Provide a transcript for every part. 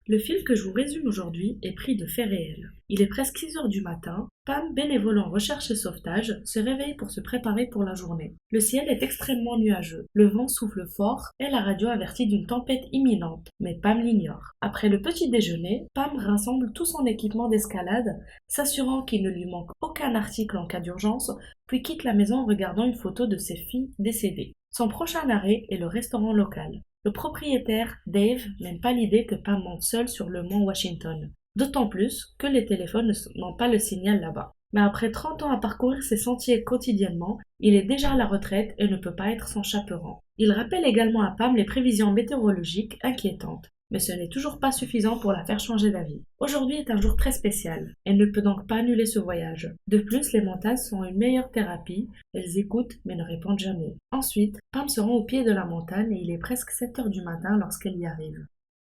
Le film que je vous résume aujourd'hui est pris de faits réels. Il est presque 6 heures du matin. Pam, bénévole en recherche et sauvetage, se réveille pour se préparer pour la journée. Le ciel est extrêmement nuageux. Le vent souffle fort et la radio avertit d'une tempête imminente. Mais Pam l'ignore. Après le petit déjeuner, Pam rassemble tout son équipement d'escalade, s'assurant qu'il ne lui manque aucun article en cas d'urgence, puis quitte la maison en regardant une photo de ses filles décédées. Son prochain arrêt est le restaurant local. Le propriétaire, Dave, n'aime pas l'idée que Pam monte seule sur le mont Washington. D'autant plus que les téléphones n'ont pas le signal là-bas. Mais après 30 ans à parcourir ces sentiers quotidiennement, il est déjà à la retraite et ne peut pas être son chaperon. Il rappelle également à Pam les prévisions météorologiques inquiétantes. Mais ce n'est toujours pas suffisant pour la faire changer d'avis. Aujourd'hui est un jour très spécial. Elle ne peut donc pas annuler ce voyage. De plus, les montagnes sont une meilleure thérapie. Elles écoutent mais ne répondent jamais. Ensuite, Pam se rend au pied de la montagne et il est presque 7 heures du matin lorsqu'elle y arrive.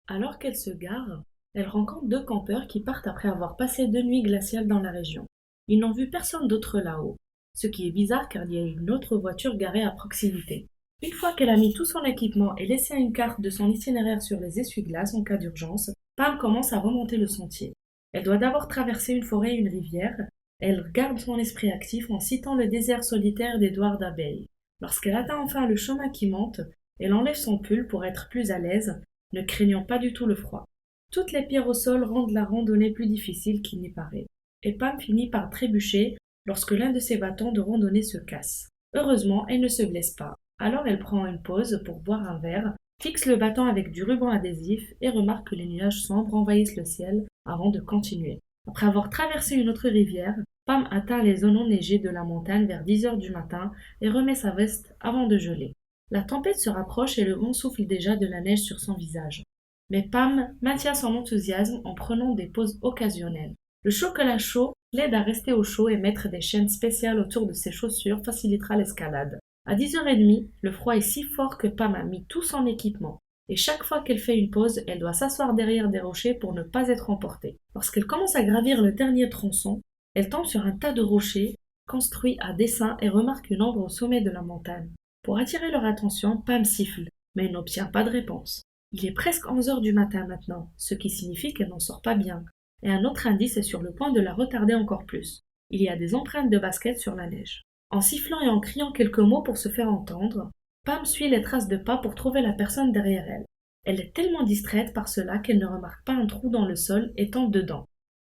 Alors qu'elle se gare, elle rencontre 2 campeurs qui partent après avoir passé 2 nuits glaciales dans la région. Ils n'ont vu personne d'autre là-haut. Ce qui est bizarre car il y a une autre voiture garée à proximité. Une fois qu'elle a mis tout son équipement et laissé une carte de son itinéraire sur les essuie-glaces en cas d'urgence, Pam commence à remonter le sentier. Elle doit d'abord traverser une forêt et une rivière. Elle garde son esprit actif en citant le désert solitaire d'Edward Bay. Lorsqu'elle atteint enfin le chemin qui monte, elle enlève son pull pour être plus à l'aise, ne craignant pas du tout le froid. Toutes les pierres au sol rendent la randonnée plus difficile qu'il n'y paraît. Et Pam finit par trébucher lorsque l'un de ses bâtons de randonnée se casse. Heureusement, elle ne se blesse pas. Alors elle prend une pause pour boire un verre, fixe le bâton avec du ruban adhésif et remarque que les nuages sombres envahissent le ciel avant de continuer. Après avoir traversé une autre rivière, Pam atteint les zones enneigées de la montagne vers 10 heures du matin et remet sa veste avant de geler. La tempête se rapproche et le vent souffle déjà de la neige sur son visage. Mais Pam maintient son enthousiasme en prenant des pauses occasionnelles. Le chocolat chaud l'aide à rester au chaud et mettre des chaînes spéciales autour de ses chaussures facilitera l'escalade. À 10h30, le froid est si fort que Pam a mis tout son équipement. Et chaque fois qu'elle fait une pause, elle doit s'asseoir derrière des rochers pour ne pas être emportée. Lorsqu'elle commence à gravir le dernier tronçon, elle tombe sur un tas de rochers construits à dessein et remarque une ombre au sommet de la montagne. Pour attirer leur attention, Pam siffle, mais n'obtient pas de réponse. Il est presque 11 heures du matin maintenant, ce qui signifie qu'elle n'en sort pas bien. Et un autre indice est sur le point de la retarder encore plus. Il y a des empreintes de baskets sur la neige. En sifflant et en criant quelques mots pour se faire entendre, Pam suit les traces de pas pour trouver la personne derrière elle. Elle est tellement distraite par cela qu'elle ne remarque pas un trou dans le sol et tombe dedans.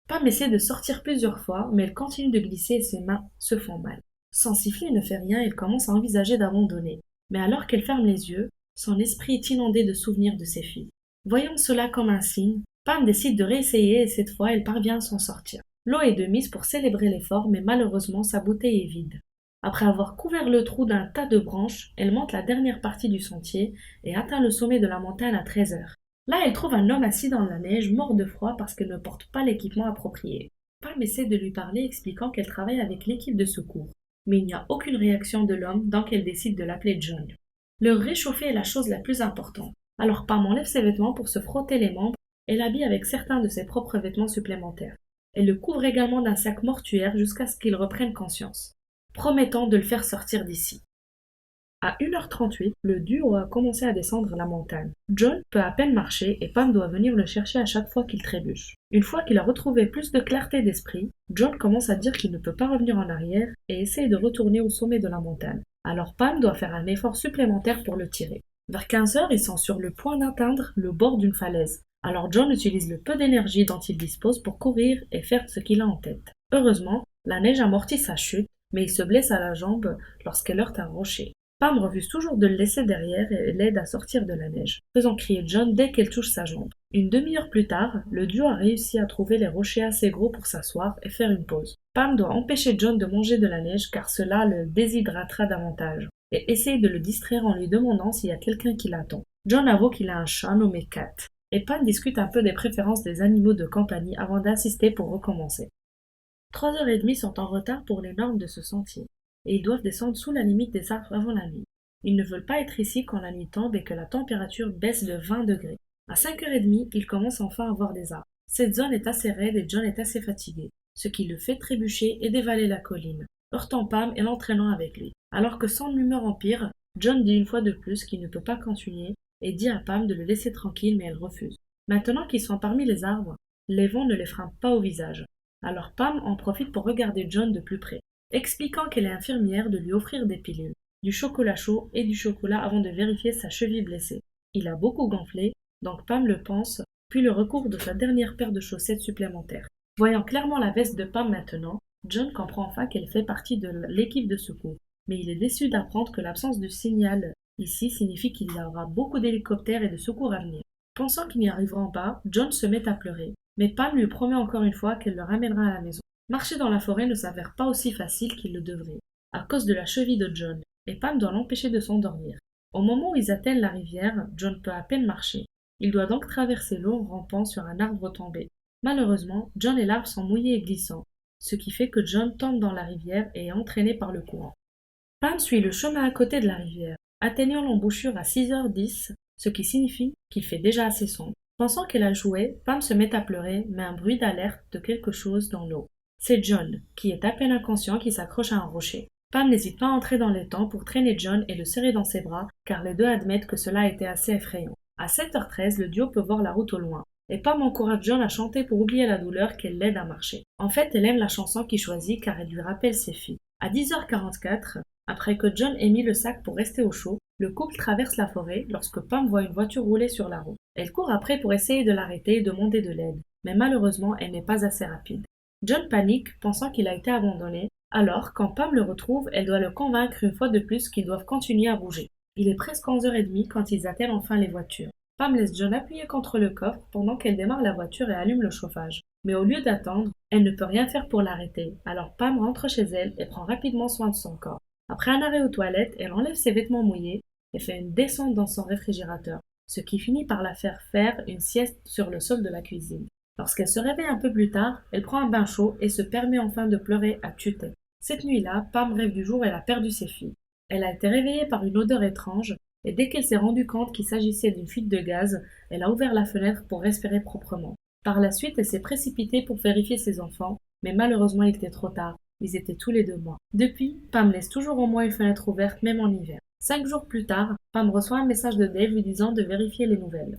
Pam essaie de sortir plusieurs fois, mais elle continue de glisser et ses mains se font mal. Sans siffler, elle ne fait rien et elle commence à envisager d'abandonner. Mais alors qu'elle ferme les yeux, son esprit est inondé de souvenirs de ses filles. Voyant cela comme un signe, Pam décide de réessayer et cette fois elle parvient à s'en sortir. L'eau est de mise pour célébrer l'effort, mais malheureusement sa bouteille est vide. Après avoir couvert le trou d'un tas de branches, elle monte la dernière partie du sentier et atteint le sommet de la montagne à 13 heures. Là, elle trouve un homme assis dans la neige, mort de froid parce qu'elle ne porte pas l'équipement approprié. Pam essaie de lui parler, expliquant qu'elle travaille avec l'équipe de secours. Mais il n'y a aucune réaction de l'homme, donc elle décide de l'appeler John. Le réchauffer est la chose la plus importante. Alors Pam enlève ses vêtements pour se frotter les membres et l'habille avec certains de ses propres vêtements supplémentaires. Elle le couvre également d'un sac mortuaire jusqu'à ce qu'il reprenne conscience, promettant de le faire sortir d'ici. À 1h38, le duo a commencé à descendre la montagne. John peut à peine marcher et Pam doit venir le chercher à chaque fois qu'il trébuche. Une fois qu'il a retrouvé plus de clarté d'esprit, John commence à dire qu'il ne peut pas revenir en arrière et essaye de retourner au sommet de la montagne. Alors Pam doit faire un effort supplémentaire pour le tirer. Vers 15h, ils sont sur le point d'atteindre le bord d'une falaise. Alors John utilise le peu d'énergie dont il dispose pour courir et faire ce qu'il a en tête. Heureusement, la neige amortit sa chute, mais il se blesse à la jambe lorsqu'elle heurte un rocher. Pam refuse toujours de le laisser derrière et l'aide à sortir de la neige, faisant crier John dès qu'elle touche sa jambe. Une demi-heure plus tard, le duo a réussi à trouver les rochers assez gros pour s'asseoir et faire une pause. Pam doit empêcher John de manger de la neige car cela le déshydratera davantage, et essaye de le distraire en lui demandant s'il y a quelqu'un qui l'attend. John avoue qu'il a un chat nommé Cat, et Pam discute un peu des préférences des animaux de compagnie avant d'insister pour recommencer. 3h30 sont en retard pour les normes de ce sentier, et ils doivent descendre sous la limite des arbres avant la nuit. Ils ne veulent pas être ici quand la nuit tombe et que la température baisse de 20 degrés. À 5h30, ils commencent enfin à voir des arbres. Cette zone est assez raide et John est assez fatigué, ce qui le fait trébucher et dévaler la colline, heurtant Pam et l'entraînant avec lui. Alors que son humeur empire, John dit une fois de plus qu'il ne peut pas continuer et dit à Pam de le laisser tranquille mais elle refuse. Maintenant qu'ils sont parmi les arbres, les vents ne les frappent pas au visage. Alors Pam en profite pour regarder John de plus près, expliquant qu'elle est infirmière de lui offrir des pilules, du chocolat chaud et du chocolat avant de vérifier sa cheville blessée. Il a beaucoup gonflé, donc Pam le pense, puis le recouvre de sa dernière paire de chaussettes supplémentaires. Voyant clairement la veste de Pam maintenant, John comprend enfin qu'elle fait partie de l'équipe de secours, mais il est déçu d'apprendre que l'absence de signal ici signifie qu'il y aura beaucoup d'hélicoptères et de secours à venir. Pensant qu'ils n'y arriveront pas, John se met à pleurer, mais Pam lui promet encore une fois qu'elle le ramènera à la maison. Marcher dans la forêt ne s'avère pas aussi facile qu'il le devrait, à cause de la cheville de John, et Pam doit l'empêcher de s'endormir. Au moment où ils atteignent la rivière, John peut à peine marcher. Il doit donc traverser l'eau en rampant sur un arbre tombé. Malheureusement, John et l'arbre sont mouillés et glissants, ce qui fait que John tombe dans la rivière et est entraîné par le courant. Pam suit le chemin à côté de la rivière, atteignant l'embouchure à 6h10, ce qui signifie qu'il fait déjà assez sombre. Pensant qu'elle a joué, Pam se met à pleurer, mais un bruit d'alerte de quelque chose dans l'eau. C'est John, qui est à peine inconscient, qui s'accroche à un rocher. Pam n'hésite pas à entrer dans l'étang pour traîner John et le serrer dans ses bras, car les deux admettent que cela a été assez effrayant. À 7h13, le duo peut voir la route au loin, et Pam encourage John à chanter pour oublier la douleur qu'elle l'aide à marcher. En fait, elle aime la chanson qu'il choisit car elle lui rappelle ses filles. À 10h44, après que John ait mis le sac pour rester au chaud, le couple traverse la forêt lorsque Pam voit une voiture rouler sur la route. Elle court après pour essayer de l'arrêter et demander de l'aide, mais malheureusement elle n'est pas assez rapide. John panique, pensant qu'il a été abandonné, alors quand Pam le retrouve, elle doit le convaincre une fois de plus qu'ils doivent continuer à bouger. Il est presque 11h30 quand ils atteignent enfin les voitures. Pam laisse John appuyer contre le coffre pendant qu'elle démarre la voiture et allume le chauffage. Mais au lieu d'attendre, elle ne peut rien faire pour l'arrêter, alors Pam rentre chez elle et prend rapidement soin de son corps. Après un arrêt aux toilettes, elle enlève ses vêtements mouillés et fait une descente dans son réfrigérateur, ce qui finit par la faire une sieste sur le sol de la cuisine. Lorsqu'elle se réveille un peu plus tard, elle prend un bain chaud et se permet enfin de pleurer à tue-tête. Cette nuit-là, Pam rêve du jour où elle a perdu ses filles. Elle a été réveillée par une odeur étrange, et dès qu'elle s'est rendue compte qu'il s'agissait d'une fuite de gaz, elle a ouvert la fenêtre pour respirer proprement. Par la suite, elle s'est précipitée pour vérifier ses enfants, mais malheureusement il était trop tard. Ils étaient tous les 2 morts. Depuis, Pam laisse toujours au moins une fenêtre ouverte, même en hiver. 5 jours plus tard, Pam reçoit un message de Dave lui disant de vérifier les nouvelles.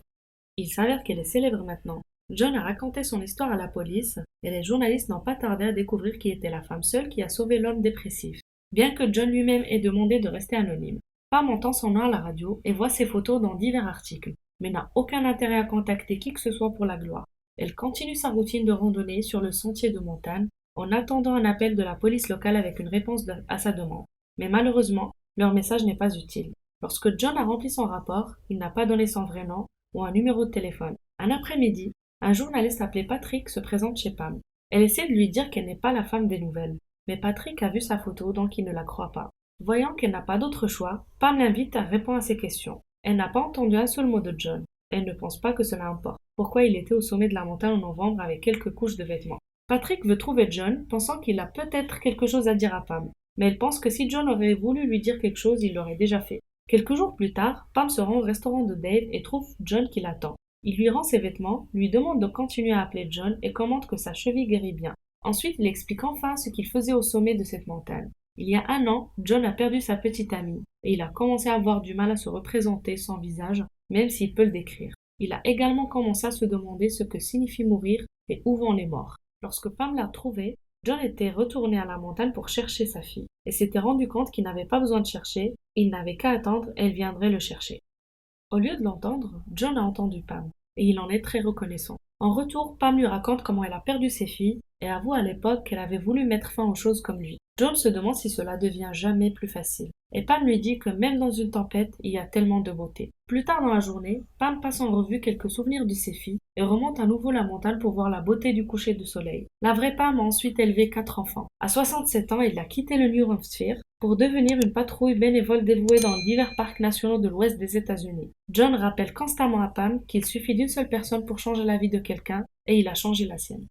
Il s'avère qu'elle est célèbre maintenant. John a raconté son histoire à la police, et les journalistes n'ont pas tardé à découvrir qui était la femme seule qui a sauvé l'homme dépressif, bien que John lui-même ait demandé de rester anonyme. Pam entend son nom à la radio et voit ses photos dans divers articles, mais n'a aucun intérêt à contacter qui que ce soit pour la gloire. Elle continue sa routine de randonnée sur le sentier de montagne, en attendant un appel de la police locale avec une réponse à sa demande. Mais malheureusement, leur message n'est pas utile. Lorsque John a rempli son rapport, il n'a pas donné son vrai nom ou un numéro de téléphone. Un après-midi, un journaliste appelé Patrick se présente chez Pam. Elle essaie de lui dire qu'elle n'est pas la femme des nouvelles, mais Patrick a vu sa photo donc il ne la croit pas. Voyant qu'elle n'a pas d'autre choix, Pam l'invite à répondre à ses questions. Elle n'a pas entendu un seul mot de John. Elle ne pense pas que cela importe. Pourquoi il était au sommet de la montagne en novembre avec quelques couches de vêtements. Patrick veut trouver John, pensant qu'il a peut-être quelque chose à dire à Pam. Mais elle pense que si John aurait voulu lui dire quelque chose, il l'aurait déjà fait. Quelques jours plus tard, Pam se rend au restaurant de Dave et trouve John qui l'attend. Il lui rend ses vêtements, lui demande de continuer à appeler John et commente que sa cheville guérit bien. Ensuite, il explique enfin ce qu'il faisait au sommet de cette montagne. Il y a 1 an, John a perdu sa petite amie et il a commencé à avoir du mal à se représenter son visage, même s'il peut le décrire. Il a également commencé à se demander ce que signifie mourir et où vont les morts. Lorsque Pam l'a trouvé, John était retourné à la montagne pour chercher sa fille et s'était rendu compte qu'il n'avait pas besoin de chercher, il n'avait qu'à attendre, elle viendrait le chercher. Au lieu de l'entendre, John a entendu Pam et il en est très reconnaissant. En retour, Pam lui raconte comment elle a perdu ses filles et avoue à l'époque qu'elle avait voulu mettre fin aux choses comme lui. John se demande si cela devient jamais plus facile. Et Pam lui dit que même dans une tempête, il y a tellement de beauté. Plus tard dans la journée, Pam passe en revue quelques souvenirs de ses filles et remonte à nouveau la montagne pour voir la beauté du coucher du soleil. La vraie Pam a ensuite élevé 4 enfants. À 67 ans, il a quitté le New Hampshire pour devenir une patrouille bénévole dévouée dans divers parcs nationaux de l'ouest des États-Unis. John rappelle constamment à Pam qu'il suffit d'une seule personne pour changer la vie de quelqu'un et il a changé la sienne.